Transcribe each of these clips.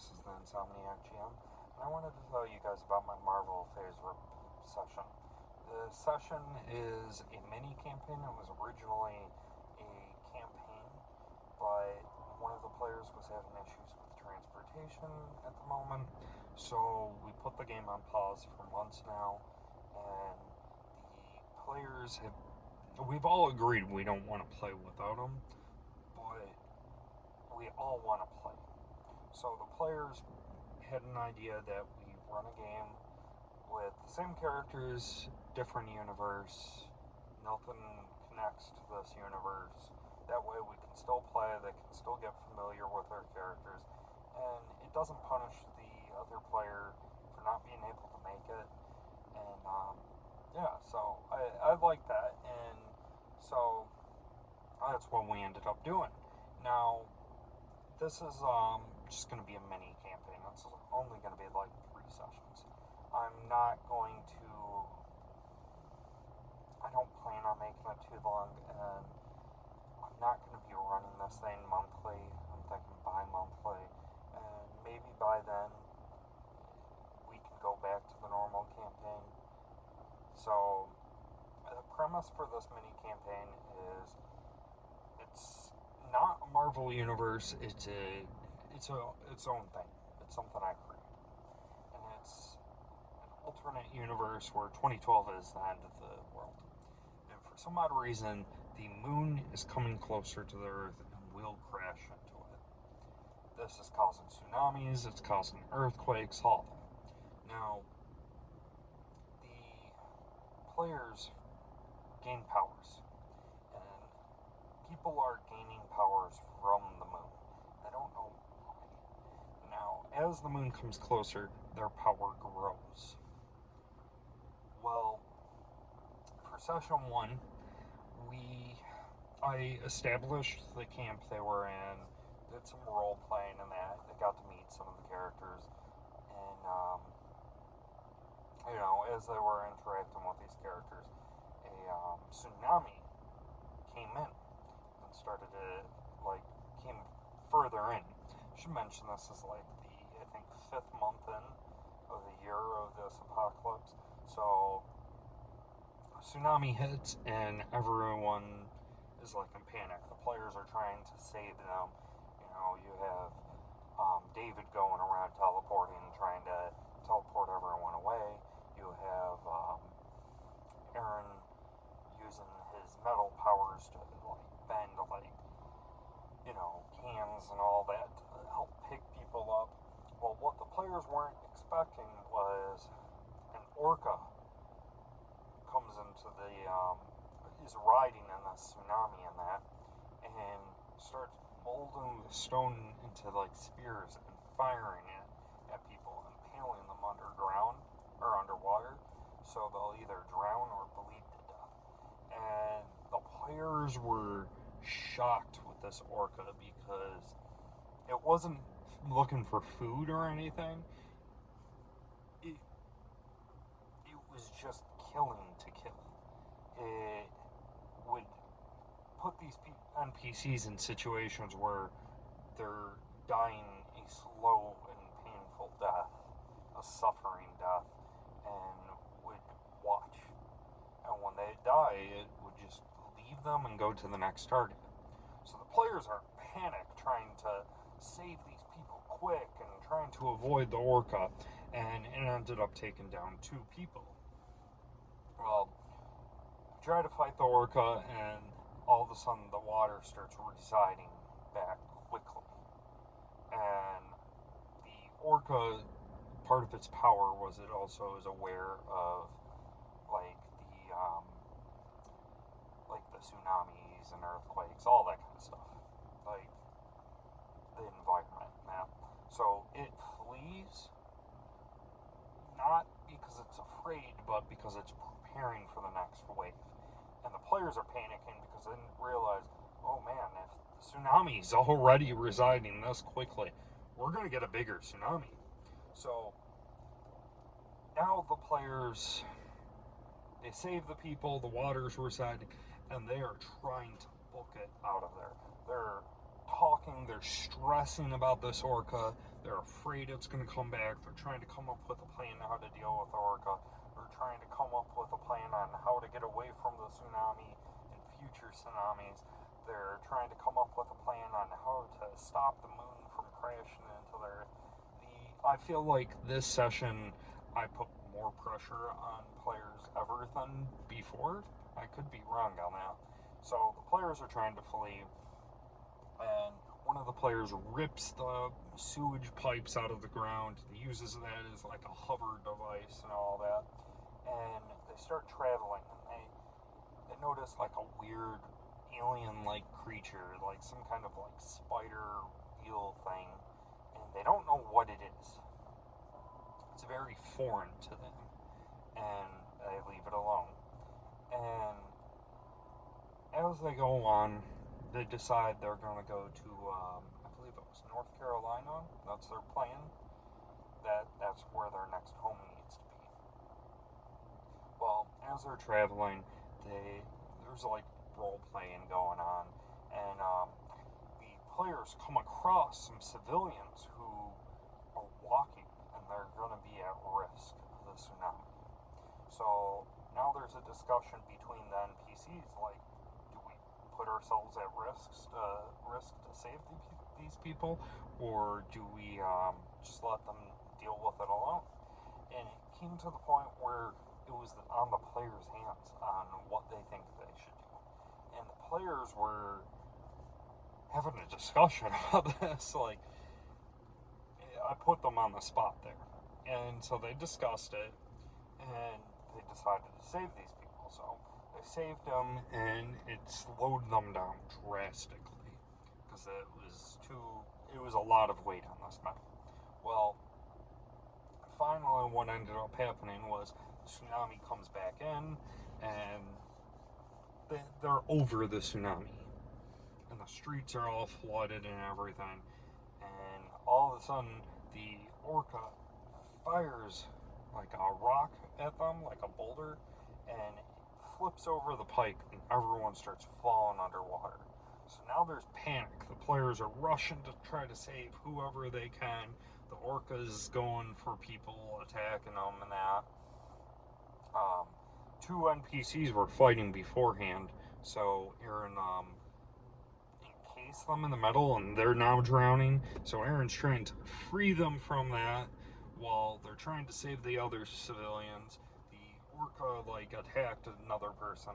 this is the Insomniac GM, and I wanted to tell you guys about my Marvel FASERIP session. The session is a mini campaign. It was originally a campaign, but one of the players was having issues with transportation at the moment, so we put the game on pause for months now, and the players have... We've all agreed we don't want to play without them, but we all want to play. So the players had an idea that we run a game with the same characters, different universe, nothing connects to this universe. That way we can still play, they can still get familiar with our characters, and it doesn't punish the other player for not being able to make it. And yeah, so I like that, and so that's what we ended up doing. Now, this is just going to be a mini campaign. It's only going to be like 3 sessions. I'm not going to... I don't plan on making it too long, and I'm not going to be running this thing monthly. I'm thinking bi-monthly, and maybe by then we can go back to the normal campaign. So the premise for this mini campaign is it's not a Marvel universe. It's its own thing. It's something I created, and it's an alternate universe where 2012 is the end of the world, and for some odd reason the moon is coming closer to the Earth and will crash into it. This is causing tsunamis. It's causing earthquakes. All of them. Now, the players gain powers, and people are gaining powers from the moon. I don't know why. Now, as the moon comes closer, their power grows. Well, for session 1, I established the camp they were in, did some role playing in that. They got to meet some of the characters, and as they were interacting with these characters, a tsunami came in and started to, came further in. I should mention this is like the, I think, 5th month in of the year of this apocalypse. So, a tsunami hits and everyone is like in panic. The players are trying to save them. You have David going around teleporting, trying to teleport everyone away. You have Aaron using his metal powers to bend cans and all that to help pick people up. Well, what the players weren't expecting was an Orca comes into is riding in the tsunami and that, and starts molding the stone into spears and firing it at people, impaling them underground or underwater, so they'll either drown or bleed to death. And the players were shocked with this Orca because it wasn't looking for food or anything. It was just killing to kill. It would put these NPCs in situations where they're dying a slow and painful death, a suffering death, and would watch. And when they die, it would just leave them and go to the next target. So the players are in panic, trying to save these people quick and trying to avoid the Orca, and it ended up taking down 2 people. Well, try to fight the Orca, and all of a sudden the water starts receding back quickly. And the Orca, part of its power was it also is aware of the tsunamis and earthquakes, all that kind of stuff, the environment and that. So it flees, not because it's afraid, but because it's preparing for the next wave. And the players are panicking because they didn't realize, oh man, if the tsunami's already residing this quickly, we're going to get a bigger tsunami. So now the players, they save the people, the water's residing, and they are trying to book it out of there. They're talking, they're stressing about this Orca. They're afraid it's going to come back. They're trying to come up with a plan on how to deal with the Orca. They're trying to come up with a plan on how to get away from the tsunami and future tsunamis. They're trying to come up with a plan on how to stop the moon from crashing into their... I feel like this session, I put more pressure on players ever than before. I could be wrong on that. So the players are trying to flee, and one of the players rips the sewage pipes out of the ground and uses that as like a hover device and all that. And they start traveling, and they notice like a weird alien-like creature, like some kind of like spider eel thing, and they don't know what it is. It's very foreign to them, and they leave it alone. And as they go on, they decide they're going to go to, I believe it was North Carolina. That's their plan. That's where their next home needs to be. Well, as they're traveling, there's like role playing going on, and the players come across some civilians who are walking, and they're going to be at risk of the tsunami. So now there's a discussion between the NPCs, like, do we put ourselves at risk to save these people, or do we just let them deal with it alone? And it came to the point where it was on the players' hands on what they think they should do. And the players were having a discussion about this. Like, I put them on the spot there. And so they discussed it, and they decided to save these people. So they saved them, and it slowed them down drastically, because it was a lot of weight on this map. Well, finally what ended up happening was the tsunami comes back in, and they're over the tsunami, and the streets are all flooded and everything, and all of a sudden the Orca fires like a rock at them, like a boulder, and it flips over the pipe, and everyone starts falling underwater. So now there's panic. The players are rushing to try to save whoever they can. The Orca's going for people, attacking them and that. Two NPCs were fighting beforehand, so Aaron encased them in the metal, and they're now drowning. So Aaron's trying to free them from that while they're trying to save the other civilians. The Orca like attacked another person,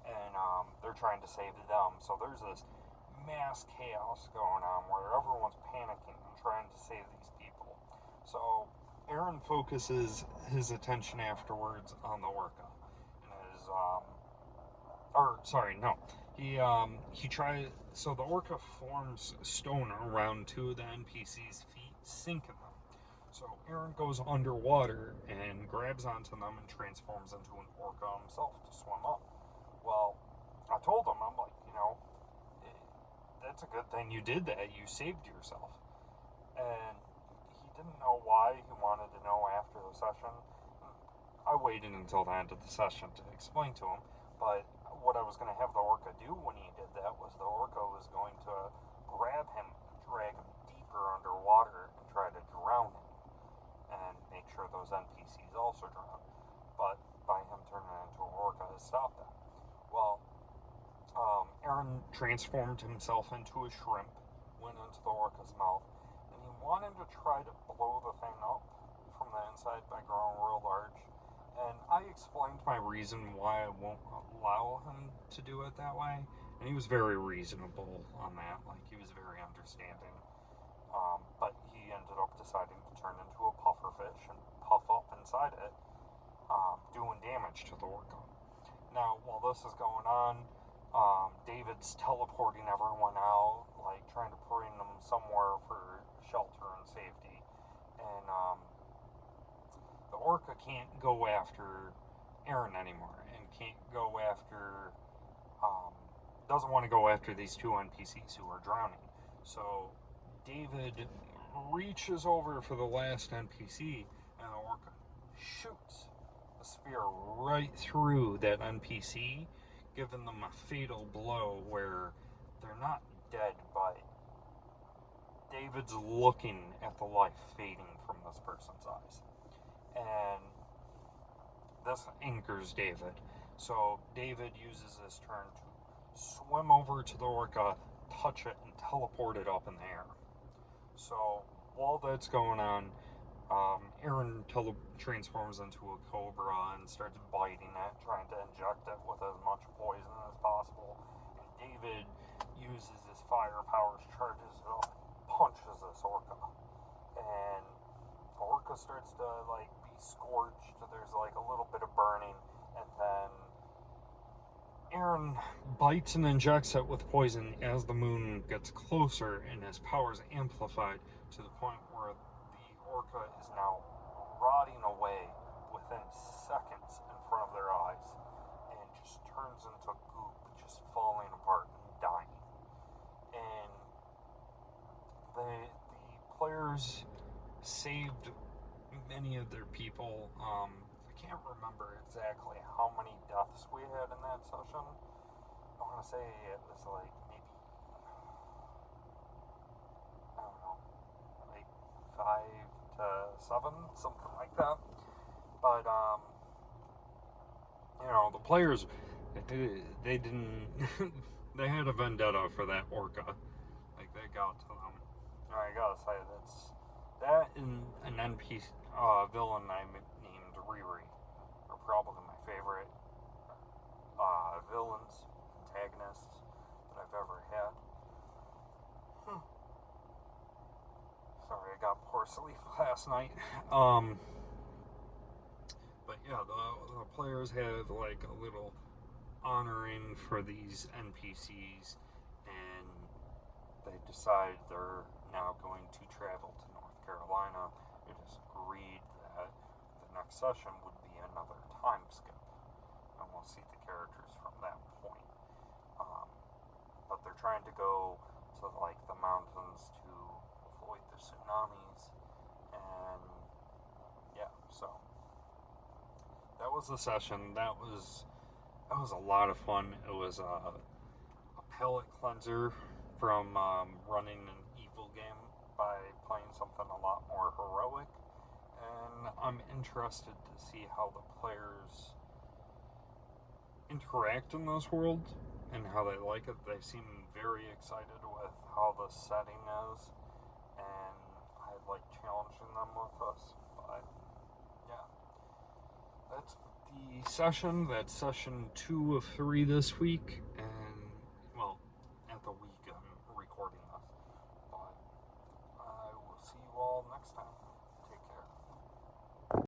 and they're trying to save them. So there's this mass chaos going on where everyone's panicking and trying to save these people. So Aaron focuses his attention afterwards on the Orca, and he tries. So the Orca forms stone around two of the NPC's feet, sinking them. So Aaron goes underwater and grabs onto them and transforms into an Orca himself to swim up. Well, I told him, I'm like, that's a good thing you did that. You saved yourself. And he didn't know why. He wanted to know after the session. I waited until the end of the session to explain to him. But what I was going to have the Orca do when he did that was the Orca was going to grab him, drag him deeper underwater, and try to drown him, and make sure those NPCs also drown. But by him turning into an Orca, it stopped that. Well, Aaron transformed himself into a shrimp, went into the Orca's mouth, and he wanted to try to blow the thing up from the inside by growing real large. And I explained my reason why I won't allow him to do it that way, and he was very reasonable on that. Like, he was very understanding. But he ended up deciding to turn into a pufferfish and puff up inside it, doing damage to the Orca. Now, while this is going on, David's teleporting everyone out, like trying to bring them somewhere for shelter and safety. And the Orca can't go after Aaron anymore, and can't go after, doesn't want to go after these two NPCs who are drowning. So David reaches over for the last NPC, and the Orca shoots a spear right through that NPC, giving them a fatal blow where they're not dead, but David's looking at the life fading from this person's eyes. And this angers David. So David uses his turn to swim over to the Orca, touch it, and teleport it up in the air. So while that's going on, Aaron transforms into a cobra and starts biting it, trying to inject it with as much poison as possible. And David uses his fire powers, charges it up, punches this Orca. And the Orca starts to like be scorched. There's like a little bit of burning, and then Aaron bites and injects it with poison as the moon gets closer, and his powers amplified to the point where the Orca is now rotting away within seconds in front of their eyes, and just turns into goop, just falling apart and dying. And the players saved many of their people. I can't remember exactly how many deaths we had in that session. I want to say it was like maybe, I don't know, like 5 to 7, something like that. But the players, they didn't they had a vendetta for that Orca. Like, they got to them. And I gotta say, that and an NPC villain I named Riri are probably my favorite villains, antagonists that I've ever had. Sorry, I got poor sleep last night. But yeah, the players have like a little honoring for these NPCs, and they decide they're now going to travel to North Carolina. It is agreed that the next session would be another time skip, and we'll see the characters from that point. But they're trying to go to like the mountains to avoid the tsunamis, and yeah, so that was the session. That was a lot of fun. It was a palate cleanser from running an evil game by playing something a lot more heroic, and I'm interested to see how the players interact in this world and how they like it. They seem very excited with how the setting is, and I like challenging them with this. But yeah, that's the session. That's session 2 of 3 this week.